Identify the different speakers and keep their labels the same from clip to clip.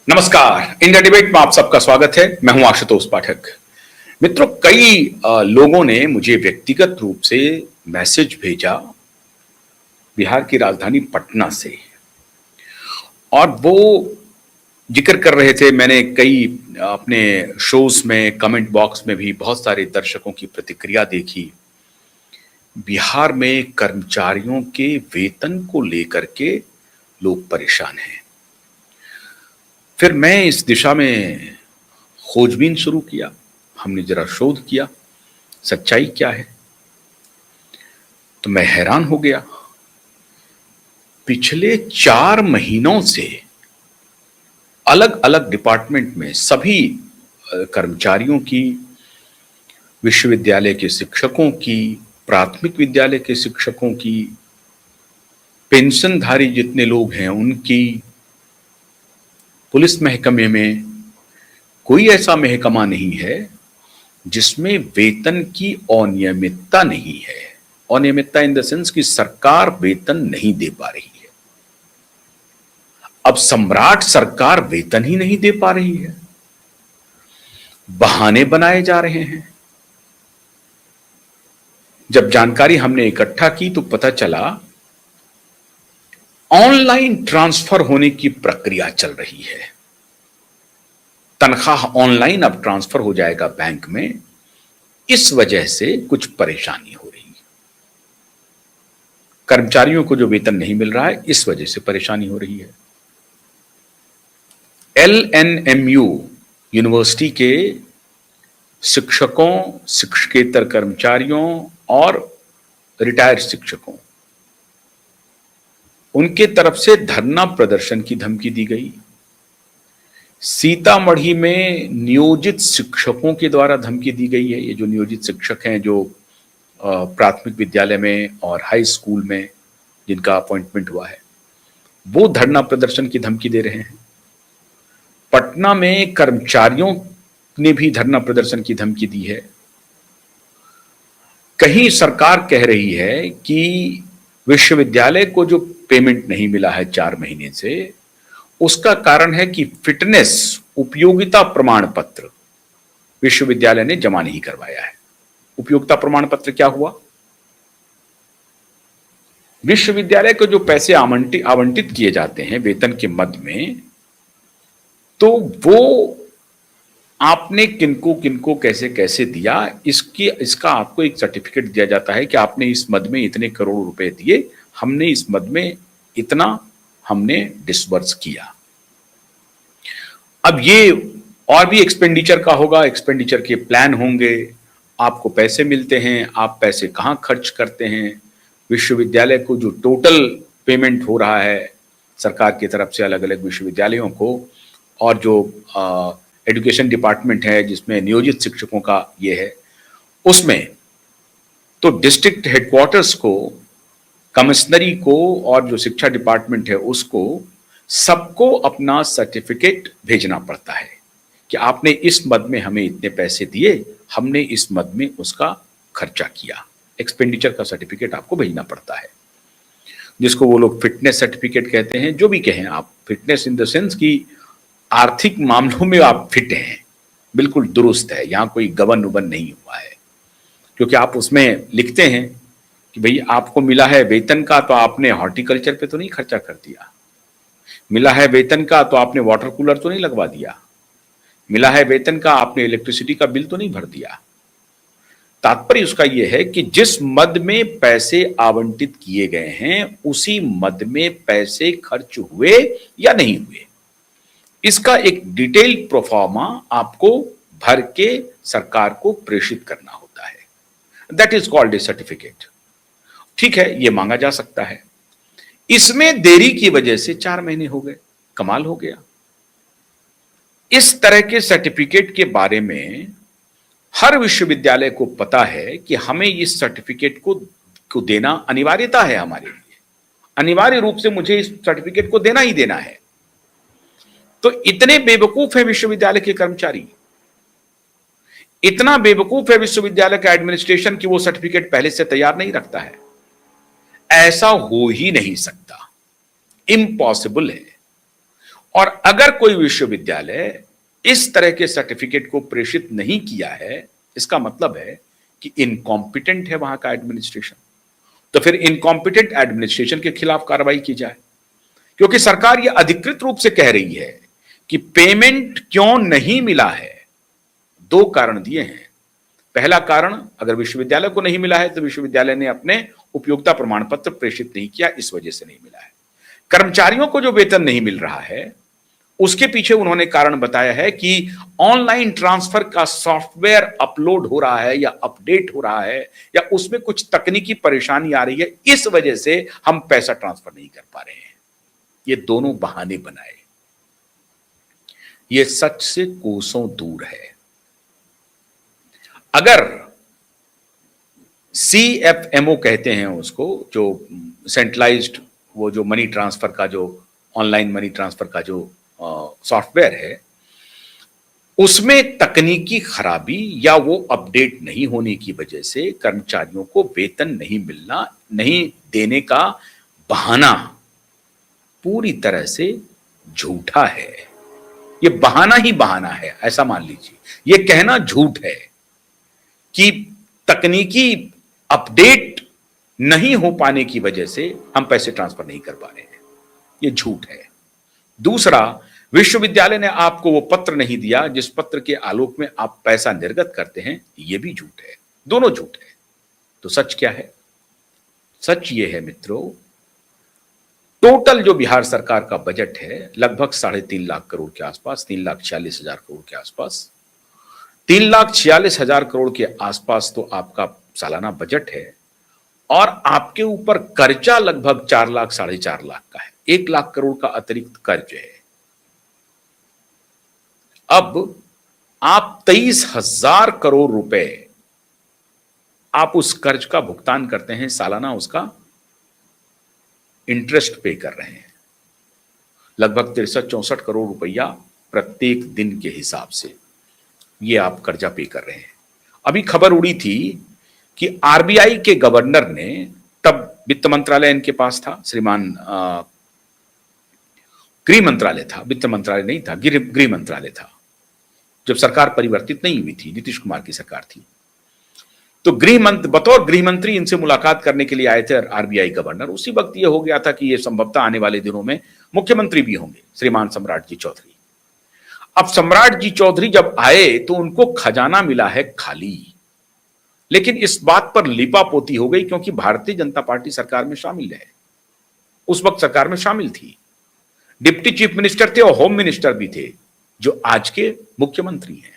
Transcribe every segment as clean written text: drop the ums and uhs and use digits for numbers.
Speaker 1: नमस्कार। India debate में आप सबका स्वागत है। मैं हूं आशुतोष पाठक। मित्रों, कई लोगों ने मुझे व्यक्तिगत रूप से मैसेज भेजा बिहार की राजधानी पटना से, और वो जिक्र कर रहे थे। मैंने कई अपने शोज में, कमेंट बॉक्स में भी बहुत सारे दर्शकों की प्रतिक्रिया देखी। बिहार में कर्मचारियों के वेतन को लेकर के लोग परेशान हैं। फिर मैं इस दिशा में खोजबीन शुरू किया। हमने जरा शोध किया, सच्चाई क्या है। तो मैं हैरान हो गया। पिछले 4 महीनों से अलग अलग डिपार्टमेंट में सभी कर्मचारियों की, विश्वविद्यालय के शिक्षकों की, प्राथमिक विद्यालय के शिक्षकों की, पेंशनधारी जितने लोग हैं उनकी, पुलिस महकमे में कोई ऐसा महकमा नहीं है जिसमें वेतन की अनियमितता नहीं है। अनियमितता इन द सेंस कि सरकार वेतन नहीं दे पा रही है। अब सम्राट सरकार वेतन ही नहीं दे पा रही है, बहाने बनाए जा रहे हैं। जब जानकारी हमने इकट्ठा की तो पता चला ऑनलाइन ट्रांसफर होने की प्रक्रिया चल रही है। तनख्वाह ऑनलाइन अब ट्रांसफर हो जाएगा बैंक में। इस वजह से कुछ परेशानी हो रही है। कर्मचारियों को जो वेतन नहीं मिल रहा है, इस वजह से परेशानी हो रही है। LNMU यूनिवर्सिटी के शिक्षकों, शिक्षकेतर कर्मचारियों और रिटायर्ड शिक्षकों, उनके तरफ से धरना प्रदर्शन की धमकी दी गई। सीतामढ़ी में नियोजित शिक्षकों के द्वारा धमकी दी गई है। ये जो नियोजित शिक्षक हैं, जो प्राथमिक विद्यालय में और हाई स्कूल में जिनका अपॉइंटमेंट हुआ है, वो धरना प्रदर्शन की धमकी दे रहे हैं। पटना में कर्मचारियों ने भी धरना प्रदर्शन की धमकी दी है। कहीं सरकार कह रही है कि विश्वविद्यालय को जो पेमेंट नहीं मिला है 4 महीने से, उसका कारण है कि फिटनेस उपयोगिता प्रमाण पत्र विश्वविद्यालय ने जमा नहीं करवाया है। उपयोगिता प्रमाण पत्र क्या हुआ? विश्वविद्यालय को जो पैसे आवंटित किए जाते हैं वेतन के मद में, तो वो आपने किनको किनको कैसे कैसे दिया, इसका आपको एक सर्टिफिकेट दिया जाता है कि आपने इस मद में इतने करोड़ रुपए दिए, हमने इस मद में इतना हमने डिसबर्स किया। अब ये और भी एक्सपेंडिचर का होगा, एक्सपेंडिचर के प्लान होंगे, आपको पैसे मिलते हैं, आप पैसे कहाँ खर्च करते हैं, विश्वविद्यालय को जो टोटल पेमेंट हो रहा है सरकार की तरफ से अलग अलग विश्वविद्यालयों को, और जो एजुकेशन डिपार्टमेंट है जिसमें नियोजित शिक्षकों का ये है, उसमें तो डिस्ट्रिक्ट हेडक्वार्टर्स को, कमिश्नरी को और जो शिक्षा डिपार्टमेंट है उसको, सबको अपना सर्टिफिकेट भेजना पड़ता है कि आपने इस मद में हमें इतने पैसे दिए, हमने इस मद में उसका खर्चा किया। एक्सपेंडिचर का सर्टिफिकेट आपको भेजना पड़ता है, जिसको वो लोग फिटनेस सर्टिफिकेट कहते हैं। जो भी कहें आप, फिटनेस इन द सेंस कि आर्थिक मामलों में आप फिट हैं, बिल्कुल दुरुस्त है, यहां कोई गबन उबन नहीं हुआ है। क्योंकि आप उसमें लिखते हैं कि भाई आपको मिला है वेतन का, तो आपने हॉर्टिकल्चर पे तो नहीं खर्चा कर दिया, मिला है वेतन का तो आपने वाटर कूलर तो नहीं लगवा दिया, मिला है वेतन का आपने इलेक्ट्रिसिटी का बिल तो नहीं भर दिया। तात्पर्य उसका यह है कि जिस मद में पैसे आवंटित किए गए हैं उसी मद में पैसे खर्च हुए या नहीं हुए, इसका एक डिटेल्ड प्रोफार्मा आपको भर के सरकार को प्रेषित करना होता है। That is called A certificate. ठीक है, यह मांगा जा सकता है। इसमें देरी की वजह से 4 महीने हो गए। कमाल हो गया। इस तरह के सर्टिफिकेट के बारे में हर विश्वविद्यालय को पता है कि हमें इस सर्टिफिकेट को देना अनिवार्यता है हमारे लिए। अनिवार्य रूप से मुझे इस सर्टिफिकेट को देना ही देना है। तो इतने बेवकूफ है विश्वविद्यालय के कर्मचारी, इतना बेवकूफ है विश्वविद्यालय का एडमिनिस्ट्रेशन कि वो सर्टिफिकेट पहले से तैयार नहीं रखता है। ऐसा हो ही नहीं सकता, इम्पॉसिबल है। और अगर कोई विश्वविद्यालय इस तरह के सर्टिफिकेट को प्रेषित नहीं किया है, इसका मतलब है कि इनकॉम्पिटेंट है वहां का एडमिनिस्ट्रेशन। तो फिर इनकॉम्पिटेंट एडमिनिस्ट्रेशन के खिलाफ कार्रवाई की जाए, क्योंकि सरकार यह अधिकृत रूप से कह रही है कि पेमेंट क्यों नहीं मिला है। दो कारण दिए हैं। पहला कारण, अगर विश्वविद्यालय को नहीं मिला है तो विश्वविद्यालय ने अपने उपयोगिता प्रमाण पत्र प्रेषित नहीं किया, इस वजह से नहीं मिला है। कर्मचारियों को जो वेतन नहीं मिल रहा है, उसके पीछे उन्होंने कारण बताया है कि ऑनलाइन ट्रांसफर का सॉफ्टवेयर अपलोड हो रहा है या अपडेट हो रहा है, या उसमें कुछ तकनीकी परेशानी आ रही है, इस वजह से हम पैसा ट्रांसफर नहीं कर पा रहे हैं। ये दोनों बहाने बनाए, ये सच से कोसों दूर है। अगर CFMO कहते हैं उसको, जो सेंट्रलाइज्ड, वो जो मनी ट्रांसफर का, जो ऑनलाइन मनी ट्रांसफर का जो सॉफ्टवेयर है, उसमें तकनीकी खराबी या वो अपडेट नहीं होने की वजह से कर्मचारियों को वेतन नहीं देने का बहाना पूरी तरह से झूठा है। ये बहाना ही बहाना है, ऐसा मान लीजिए। ये कहना झूठ है कि तकनीकी अपडेट नहीं हो पाने की वजह से हम पैसे ट्रांसफर नहीं कर पा रहे हैं, ये झूठ है। दूसरा, विश्वविद्यालय ने आपको वो पत्र नहीं दिया जिस पत्र के आलोक में आप पैसा निर्गत करते हैं, ये भी झूठ है। दोनों झूठ है। तो सच क्या है? सच ये है मित्रों, टोटल जो बिहार सरकार का बजट है लगभग 3.5 लाख करोड़ के आसपास, 3,46,000 करोड़ के आसपास, 3,46,000 करोड़ के आसपास तो आपका सालाना बजट है, और आपके ऊपर कर्जा लगभग 4 लाख 4.5 लाख का है। 1 लाख करोड़ का अतिरिक्त कर्ज है। अब आप 23,000 करोड़ रुपए आप उस कर्ज का भुगतान करते हैं, सालाना उसका इंटरेस्ट पे कर रहे हैं, लगभग 63-64 करोड़ रुपया प्रत्येक दिन के हिसाब से ये आप कर्जा पे कर रहे हैं। अभी खबर उड़ी थी कि RBI के गवर्नर ने, तब वित्त मंत्रालय इनके पास था, श्रीमान गृह मंत्रालय था, वित्त मंत्रालय नहीं था, गृह मंत्रालय था, जब सरकार परिवर्तित नहीं हुई थी, नीतीश कुमार की सरकार थी। तो बतौर गृह मंत्री इनसे मुलाकात करने के लिए आए थे RBI गवर्नर। उसी वक्त ये हो गया था कि ये संभवतः आने वाले दिनों में मुख्यमंत्री भी होंगे, श्रीमान सम्राट जी चौधरी। अब सम्राट जी चौधरी जब आए तो उनको खजाना मिला है खाली, लेकिन इस बात पर लिपापोती हो गई क्योंकि भारतीय जनता पार्टी सरकार में शामिल है, उस वक्त सरकार में शामिल थी, डिप्टी चीफ मिनिस्टर थे और होम मिनिस्टर भी थे, जो आज के मुख्यमंत्री हैं।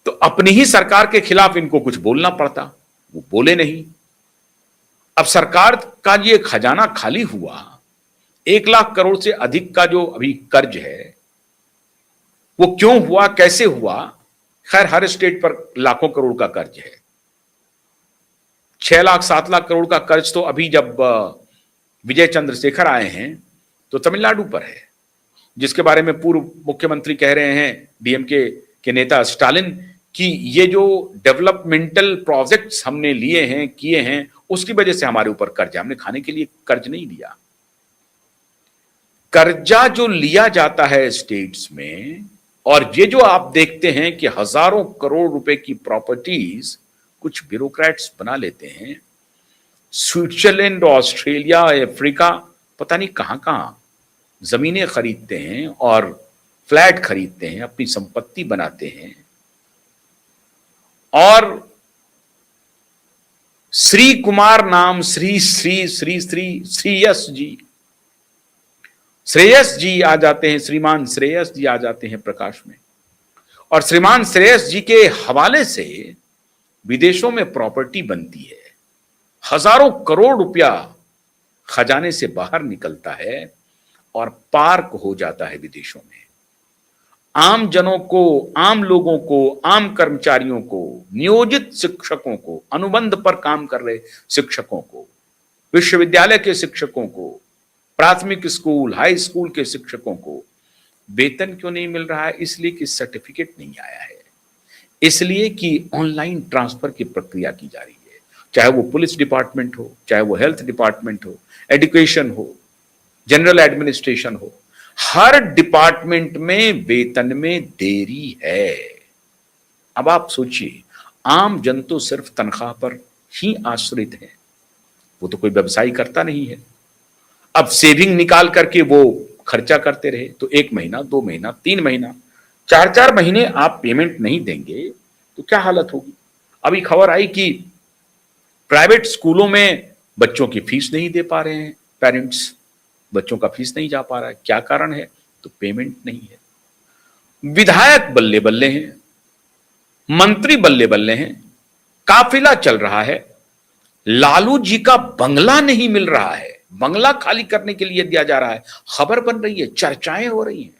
Speaker 1: तो अपनी ही सरकार के खिलाफ इनको कुछ बोलना पड़ता, वो बोले नहीं। अब सरकार का ये खजाना खाली हुआ, 1 लाख करोड़ से अधिक का जो अभी कर्ज है, वो क्यों हुआ, कैसे हुआ? खैर, हर स्टेट पर लाखों करोड़ का कर्ज है। 6 लाख 7 लाख करोड़ का कर्ज तो अभी जब विजय चंद्रशेखर आए हैं तो तमिलनाडु पर है, जिसके बारे में पूर्व मुख्यमंत्री कह रहे हैं, डीएमके के नेता स्टालिन, कि ये जो डेवलपमेंटल प्रोजेक्ट्स हमने लिए हैं, किए हैं, उसकी वजह से हमारे ऊपर कर्ज है, हमने खाने के लिए कर्ज नहीं लिया। कर्जा जो लिया जाता है स्टेट्स में, और ये जो आप देखते हैं कि हजारों करोड़ रुपए की प्रॉपर्टीज कुछ ब्यूरोक्रेट्स बना लेते हैं, स्विट्जरलैंड, ऑस्ट्रेलिया, अफ्रीका, पता नहीं कहां कहां जमीनें खरीदते हैं और फ्लैट खरीदते हैं, अपनी संपत्ति बनाते हैं, और श्री कुमार नाम, श्रेयस जी आ जाते हैं, श्रीमान श्रेयस जी आ जाते हैं प्रकाश में, और श्रीमान श्रेयस जी के हवाले से विदेशों में प्रॉपर्टी बनती है, हजारों करोड़ रुपया खजाने से बाहर निकलता है और पार्क हो जाता है विदेशों में। आम जनों को, आम लोगों को, आम कर्मचारियों को, नियोजित शिक्षकों को, अनुबंध पर काम कर रहे शिक्षकों को, विश्वविद्यालय के शिक्षकों को, प्राथमिक स्कूल, हाई स्कूल के शिक्षकों को वेतन क्यों नहीं मिल रहा है? इसलिए कि सर्टिफिकेट नहीं आया है, इसलिए कि ऑनलाइन ट्रांसफर की प्रक्रिया की जा रही है, चाहे वो पुलिस डिपार्टमेंट हो, चाहे वो हेल्थ डिपार्टमेंट हो, एजुकेशन हो, जनरल एडमिनिस्ट्रेशन हो, हर डिपार्टमेंट में वेतन में देरी है। अब आप सोचिए, आम जन तो सिर्फ तनख्वाह पर ही आश्रित है, वो तो कोई व्यवसाय करता नहीं है। अब सेविंग निकाल करके वो खर्चा करते रहे तो 1 महीना, 2 महीना, 3 महीना, 4-4 महीने आप पेमेंट नहीं देंगे तो क्या हालत होगी। अभी खबर आई कि प्राइवेट स्कूलों में बच्चों की फीस नहीं दे पा रहे हैं पेरेंट्स, बच्चों का फीस नहीं जा पा रहा है। क्या कारण है? तो पेमेंट नहीं है। विधायक बल्ले बल्ले हैं, मंत्री बल्ले बल्ले हैं, काफिला चल रहा है, लालू जी का बंगला नहीं मिल रहा है, बंगला खाली करने के लिए दिया जा रहा है। खबर बन रही है, चर्चाएं हो रही हैं।